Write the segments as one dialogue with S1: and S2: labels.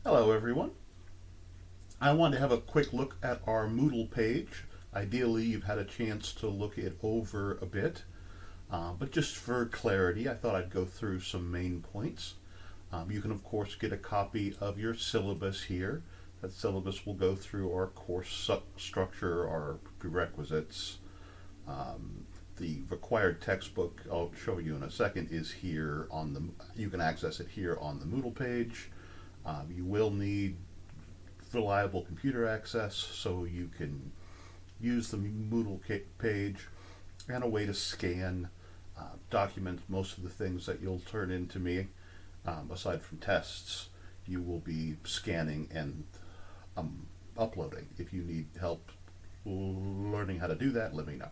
S1: Hello everyone. I want to have a quick look at our Moodle page. Ideally, you've had a chance to look it over a bit, but just for clarity, I thought I'd go through some main points. You can, of course, get a copy of your syllabus here. That syllabus will go through our course structure, our prerequisites. The required textbook, I'll show you in a second, is here on the. You can access it here on the Moodle page. You will need reliable computer access so you can use the Moodle page and a way to scan, document most of the things that you'll turn into me. Aside from tests, you will be scanning and uploading. If you need help learning how to do that, let me know.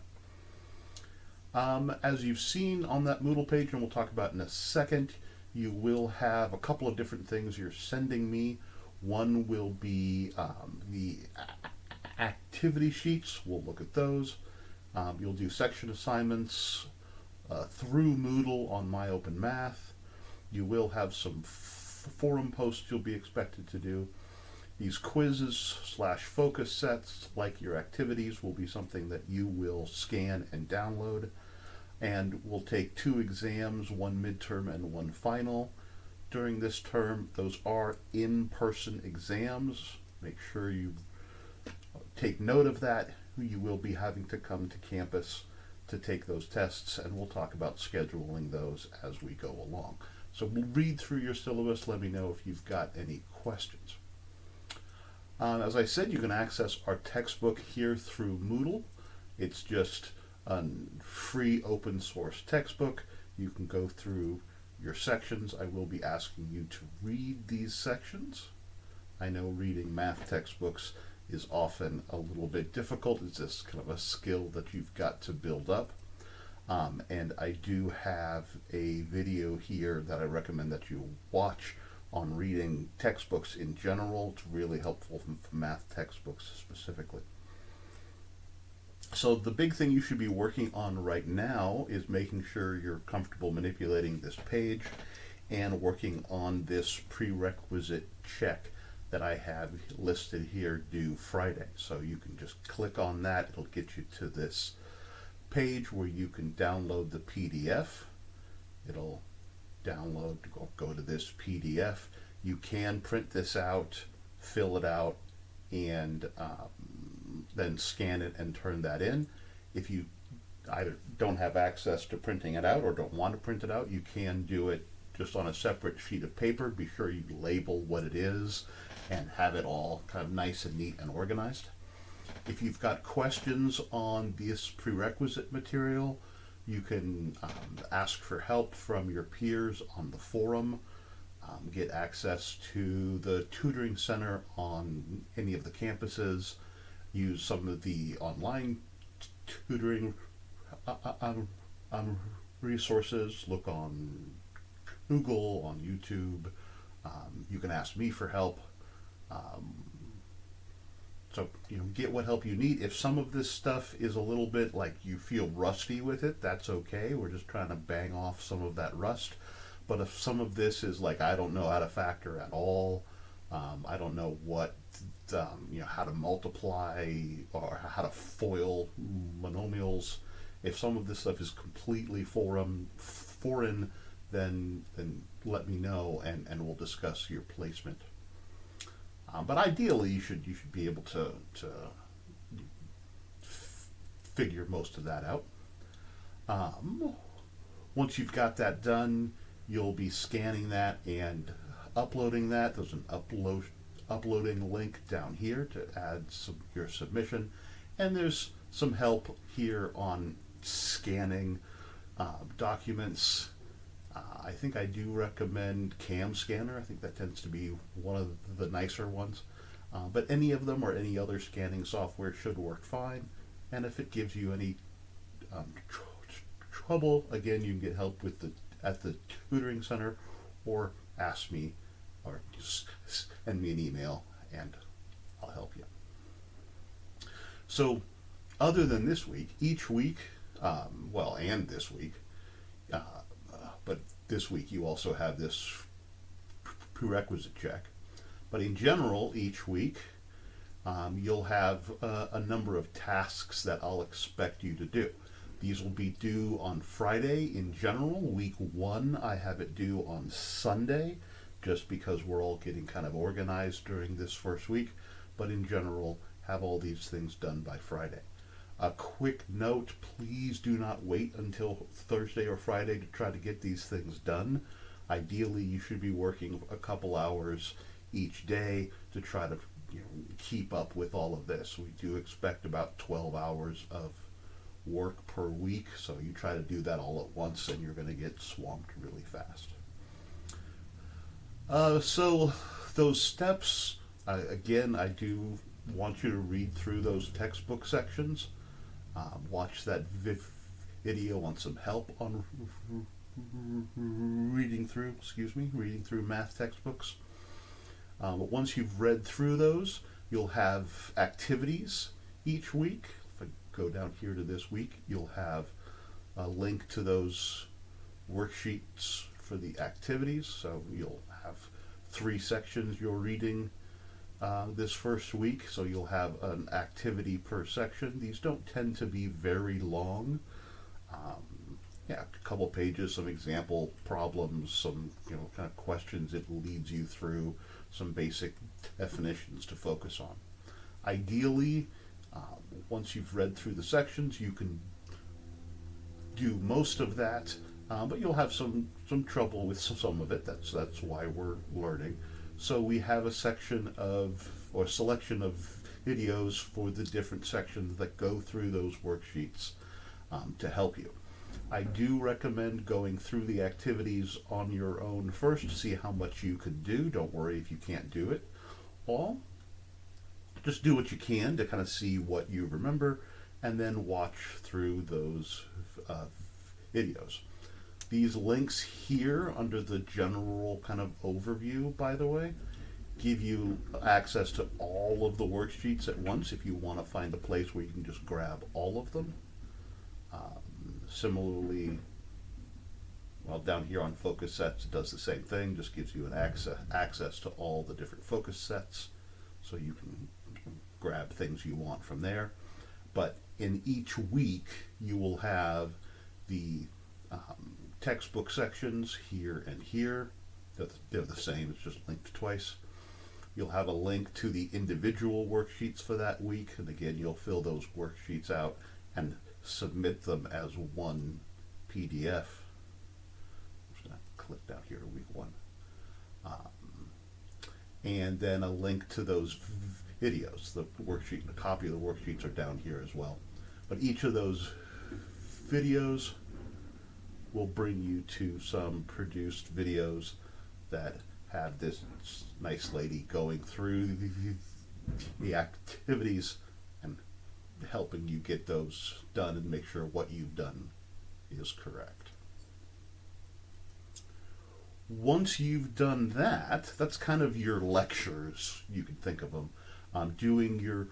S1: As you've seen on that Moodle page, and we'll talk about in a second, you will have a couple of different things you're sending me. One will be the activity sheets. We'll look at those. You'll do section assignments through Moodle on MyOpenMath. You will have some forum posts you'll be expected to do. These quizzes/focus sets, like your activities, will be something that you will scan and download. And we'll take 2 exams, one midterm and one final. During this term, those are in-person exams. Make sure you take note of that. You will be having to come to campus to take those tests, and we'll talk about scheduling those as we go along. So we'll read through your syllabus. Let me know if you've got any questions. As I said, you can access our textbook here through Moodle. It's just a free open source textbook. You can go through your sections. I will be asking you to read these sections. I know reading math textbooks is often a little bit difficult. It's just kind of a skill that you've got to build up. And I do have a video here that I recommend that you watch on reading textbooks in general. It's really helpful for math textbooks specifically. So the big thing you should be working on right now is making sure you're comfortable manipulating this page and working on this prerequisite check that I have listed here due Friday. So you can just click on that. It'll get you to this page where you can download the PDF. It'll download, go to this PDF. You can print this out, fill it out, and then scan it and turn that in. If you either don't have access to printing it out or don't want to print it out, you can do it just on a separate sheet of paper. Be sure you label what it is and have it all kind of nice and neat and organized. If you've got questions on this prerequisite material, you can ask for help from your peers on the forum, get access to the tutoring center on any of the campuses, use some of the online tutoring resources, look on Google, on YouTube. You can ask me for help. So, get what help you need. If some of this stuff is a little bit like you feel rusty with it, that's okay. We're just trying to bang off some of that rust. But if some of this is like, I don't know how to factor at all, I don't know what, how to multiply or how to FOIL monomials. If some of this stuff is completely foreign, then let me know and we'll discuss your placement. But ideally, you should be able to figure most of that out. Once you've got that done, you'll be scanning that and uploading that. There's an uploading link down here to add your submission, and there's some help here on scanning documents. I think I do recommend Cam Scanner. I think that tends to be one of the nicer ones. But any of them or any other scanning software should work fine. And if it gives you any trouble, again, you can get help at the tutoring center, or ask me, or just send me an email, and I'll help you. So, other than this week, each week, and this week, but this week you also have this prerequisite check. But in general, each week, you'll have a number of tasks that I'll expect you to do. These will be due on Friday in general. Week 1, I have it due on Sunday, just because we're all getting kind of organized during this first week. But in general, have all these things done by Friday. A quick note, please do not wait until Thursday or Friday to try to get these things done. Ideally, you should be working a couple hours each day to try to keep up with all of this. We do expect about 12 hours of work per week, so you try to do that all at once and you're going to get swamped really fast. So those steps, again, I do want you to read through those textbook sections. Watch that video on some help on reading through math textbooks. But once you've read through those, you'll have activities each week. If I go down here to this week, you'll have a link to those worksheets for the activities. So you'll have 3 sections you're reading this first week, so you'll have an activity per section. These don't tend to be very long. A couple pages, some example problems, some kind of questions it leads you through, some basic definitions to focus on. Ideally, once you've read through the sections, you can do most of that, but you'll have some trouble with some of it. That's why we're learning. So we have a selection of videos for the different sections that go through those worksheets to help you. I do recommend going through the activities on your own first to see how much you can do. Don't worry if you can't do it all. Just do what you can to kind of see what you remember, and then watch through those videos. These links here under the general kind of overview, by the way, give you access to all of the worksheets at once if you want to find a place where you can just grab all of them. Similarly, down here on focus sets, it does the same thing, just gives you an access to all the different focus sets, so you can grab things you want from there. But in each week, you will have the textbook sections here and here. They're the same, it's just linked twice. You'll have a link to the individual worksheets for that week, and again, you'll fill those worksheets out and submit them as one PDF. I'm just going to click down here to week 1. And then a link to those videos. The worksheet, a copy of the worksheets are down here as well. But each of those videos will bring you to some produced videos that have this nice lady going through the activities and helping you get those done and make sure what you've done is correct. Once you've done that, that's kind of your lectures, you can think of them. Doing your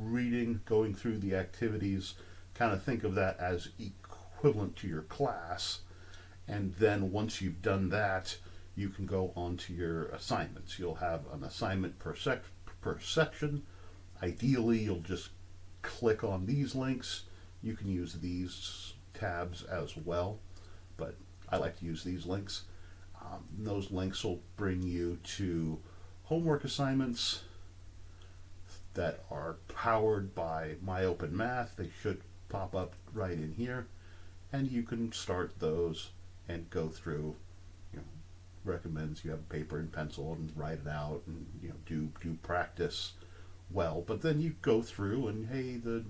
S1: reading, going through the activities, kind of think of that as equivalent to your class. And then once you've done that, you can go on to your assignments. You'll have an assignment per section. Ideally, you'll just click on these links. You can use these tabs as well, but I like to use these links. Those links will bring you to homework assignments that are powered by MyOpenMath. They should pop up right in here, and you can start those and go through. Recommends you have a paper and pencil and write it out and do practice well. But then you go through and, hey, this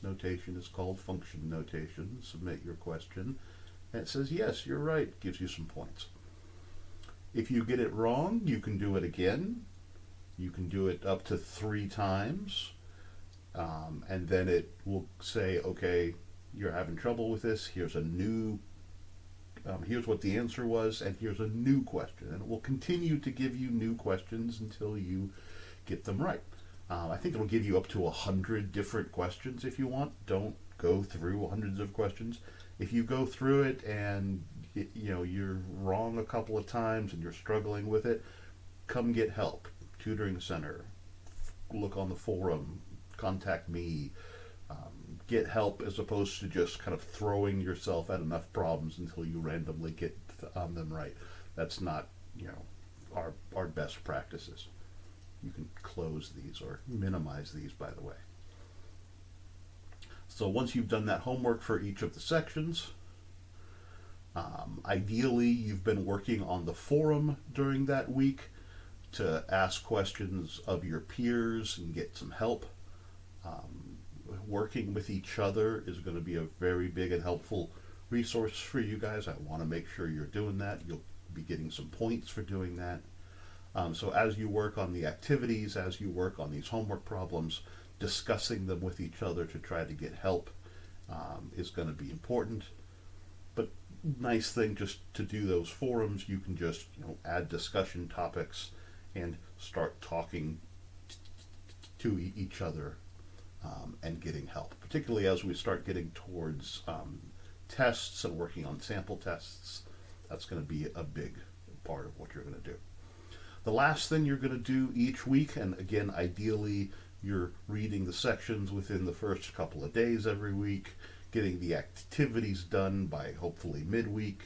S1: notation is called function notation. Submit your question, and it says yes, you're right. Gives you some points. If you get it wrong, you can do it again. You can do it up to 3 times, and then it will say, okay, you're having trouble with this. Here's a new here's what the answer was, and here's a new question. And it will continue to give you new questions until you get them right. I think it'll give you up to 100 different questions if you want. Don't go through hundreds of questions. If you go through it and you're wrong a couple of times and you're struggling with it, come get help. Tutoring center, look on the forum, contact me, get help as opposed to just kind of throwing yourself at enough problems until you randomly get them right. That's not, our best practices. You can close these or minimize these, by the way. So once you've done that homework for each of the sections, ideally you've been working on the forum during that week to ask questions of your peers and get some help. Working with each other is going to be a very big and helpful resource for you guys. I want to make sure you're doing that. You'll be getting some points for doing that. So as you work on the activities, as you work on these homework problems, discussing them with each other to try to get help is going to be important. But nice thing just to do those forums, you can just add discussion topics and start talking to each other and getting help, particularly as we start getting towards tests and working on sample tests. That's going to be a big part of what you're going to do. The last thing you're going to do each week, and again, ideally, you're reading the sections within the first couple of days every week, getting the activities done by hopefully midweek,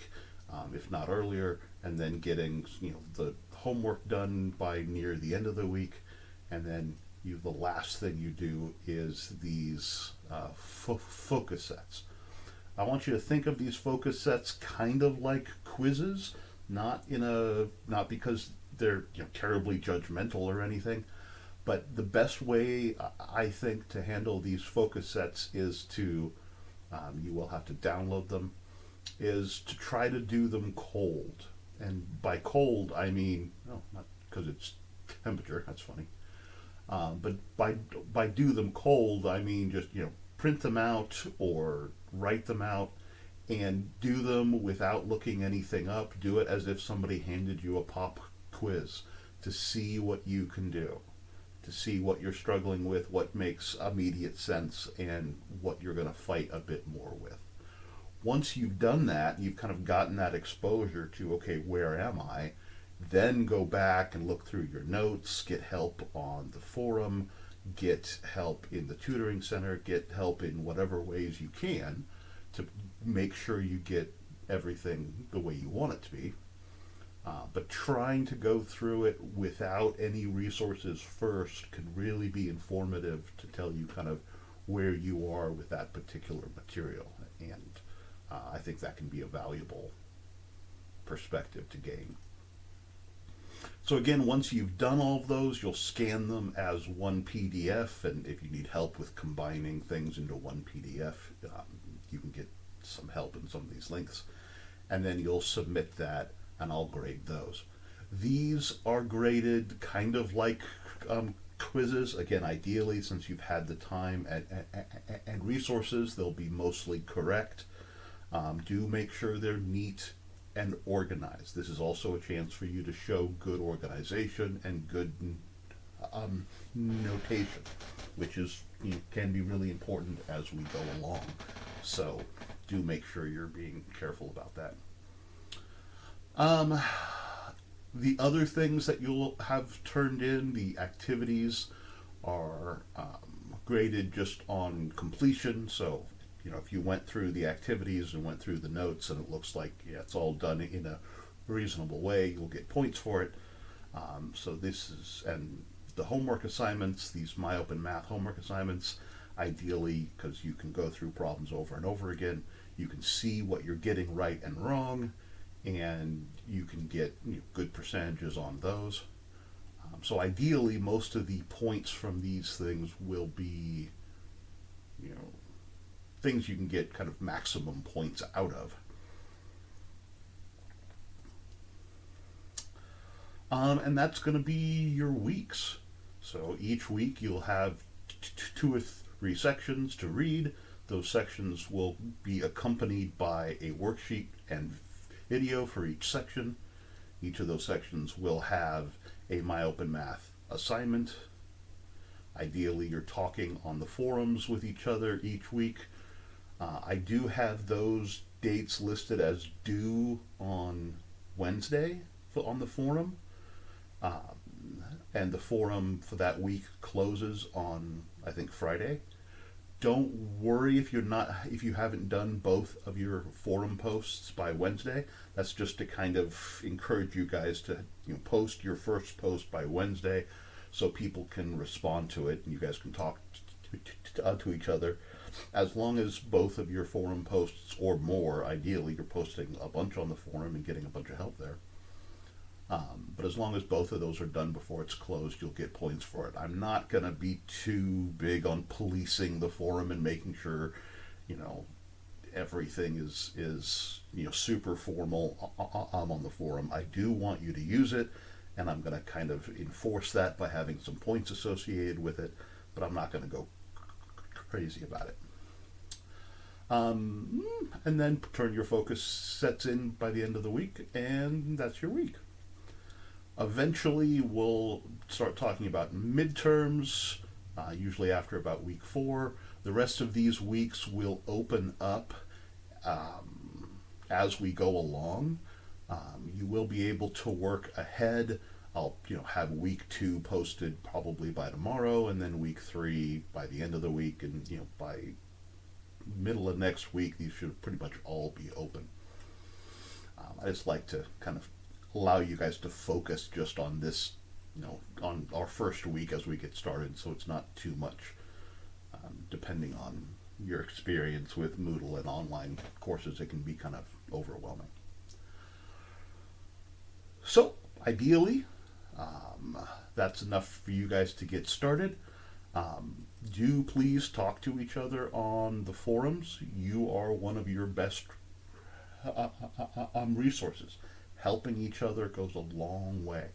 S1: if not earlier, and then getting the homework done by near the end of the week, and then the last thing you do is these focus sets. I want you to think of these focus sets kind of like quizzes, not because they're terribly judgmental or anything, but the best way I think to handle these focus sets is to, you will have to download them, is to try to do them cold. And by cold, I mean, not because it's temperature, that's funny. But by do them cold, I mean just, print them out or write them out and do them without looking anything up. Do it as if somebody handed you a pop quiz to see what you can do, to see what you're struggling with, what makes immediate sense, and what you're going to fight a bit more with. Once you've done that, you've kind of gotten that exposure to, okay, where am I? Then go back and look through your notes, get help on the forum, get help in the tutoring center, get help in whatever ways you can to make sure you get everything the way you want it to be. But trying to go through it without any resources first can really be informative to tell you kind of where you are with that particular material. And I think that can be a valuable perspective to gain. So again, once you've done all of those, you'll scan them as one PDF, and if you need help with combining things into one PDF, you can get some help in some of these links. And then you'll submit that, and I'll grade those. These are graded kind of like quizzes. Again, ideally, since you've had the time and resources, they'll be mostly correct. Do make sure they're neat and organized. This is also a chance for you to show good organization and good notation, which is can be really important as we go along. So do make sure you're being careful about that. The other things that you'll have turned in, the activities, are graded just on completion. So if you went through the activities and went through the notes and it looks like it's all done in a reasonable way, you'll get points for it. So this is, and the homework assignments, these MyOpenMath homework assignments, ideally, because you can go through problems over and over again, you can see what you're getting right and wrong, and you can get good percentages on those. So ideally, most of the points from these things will be, things you can get kind of maximum points out of. And that's going to be your weeks. So each week you'll have 2 or 3 sections to read. Those sections will be accompanied by a worksheet and video for each section. Each of those sections will have a MyOpenMath assignment. Ideally, you're talking on the forums with each other each week. I do have those dates listed as due on Wednesday on the forum, and the forum for that week closes on, I think, Friday. Don't worry if you haven't done both of your forum posts by Wednesday. That's just to kind of encourage you guys to post your first post by Wednesday, so people can respond to it and you guys can talk to each other. As long as both of your forum posts or more, ideally you're posting a bunch on the forum and getting a bunch of help there. But as long as both of those are done before it's closed, you'll get points for it. I'm not going to be too big on policing the forum and making sure, everything is super formal on the forum. I do want you to use it, and I'm going to kind of enforce that by having some points associated with it, but I'm not going to go crazy about it. And then turn your focus sets in by the end of the week, and that's your week. Eventually, we'll start talking about midterms, usually after about week 4. The rest of these weeks will open up as we go along. You will be able to work ahead. I'll have week 2 posted probably by tomorrow, and then week 3 by the end of the week, and by middle of next week these should pretty much all be open. I just like to kind of allow you guys to focus just on this, on our first week as we get started, so it's not too much, depending on your experience with Moodle and online courses. It can be kind of overwhelming. So ideally, that's enough for you guys to get started. Do please talk to each other on the forums. You are one of your best resources. Helping each other goes a long way.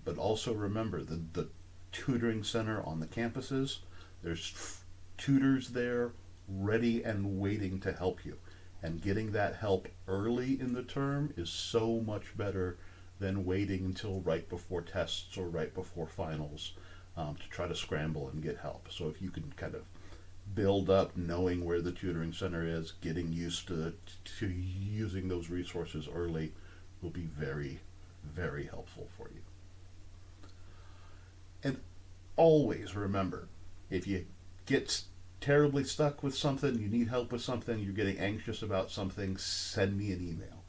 S1: But also remember, the tutoring center on the campuses, there's tutors there ready and waiting to help you. And getting that help early in the term is so much better than waiting until right before tests or right before finals to try to scramble and get help. So if you can kind of build up knowing where the tutoring center is, getting used to using those resources early will be very, very helpful for you. And always remember, if you get terribly stuck with something, you need help with something, you're getting anxious about something, send me an email.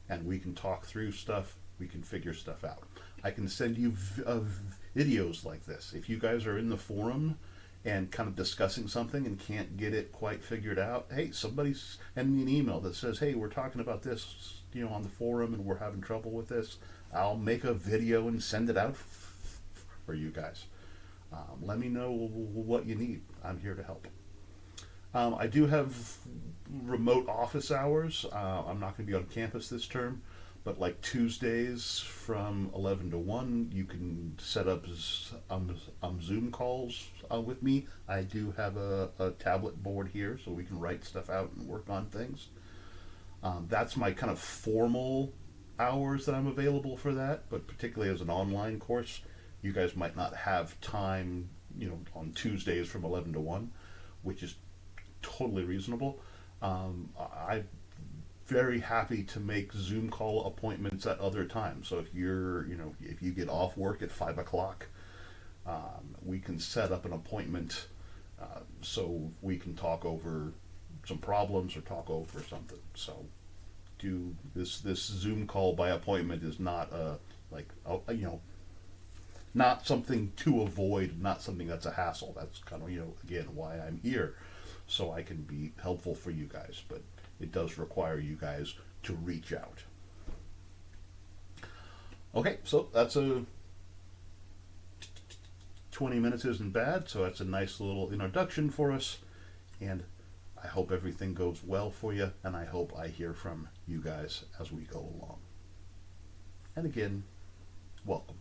S1: And we can talk through stuff, we can figure stuff out. I can send you videos like this. If you guys are in the forum and kind of discussing something and can't get it quite figured out, hey, somebody send me an email that says, hey, we're talking about this, on the forum and we're having trouble with this. I'll make a video and send it out for you guys. Let me know what you need. I'm here to help. I do have remote office hours. I'm not going to be on campus this term, but like Tuesdays from 11 to 1, you can set up Zoom calls with me. I do have a tablet board here, so we can write stuff out and work on things. That's my kind of formal hours that I'm available for that, but particularly as an online course, you guys might not have time, on Tuesdays from 11 to 1, which is totally reasonable. I'm very happy to make Zoom call appointments at other times. So if if you get off work at 5 o'clock, we can set up an appointment so we can talk over some problems or talk over something. So do this Zoom call by appointment is not not something to avoid, not something that's a hassle. That's kind of, again, why I'm here, so I can be helpful for you guys. But it does require you guys to reach out. Okay, so that's 20 minutes isn't bad, so that's a nice little introduction for us, and I hope everything goes well for you, and I hope I hear from you guys as we go along. And again, welcome.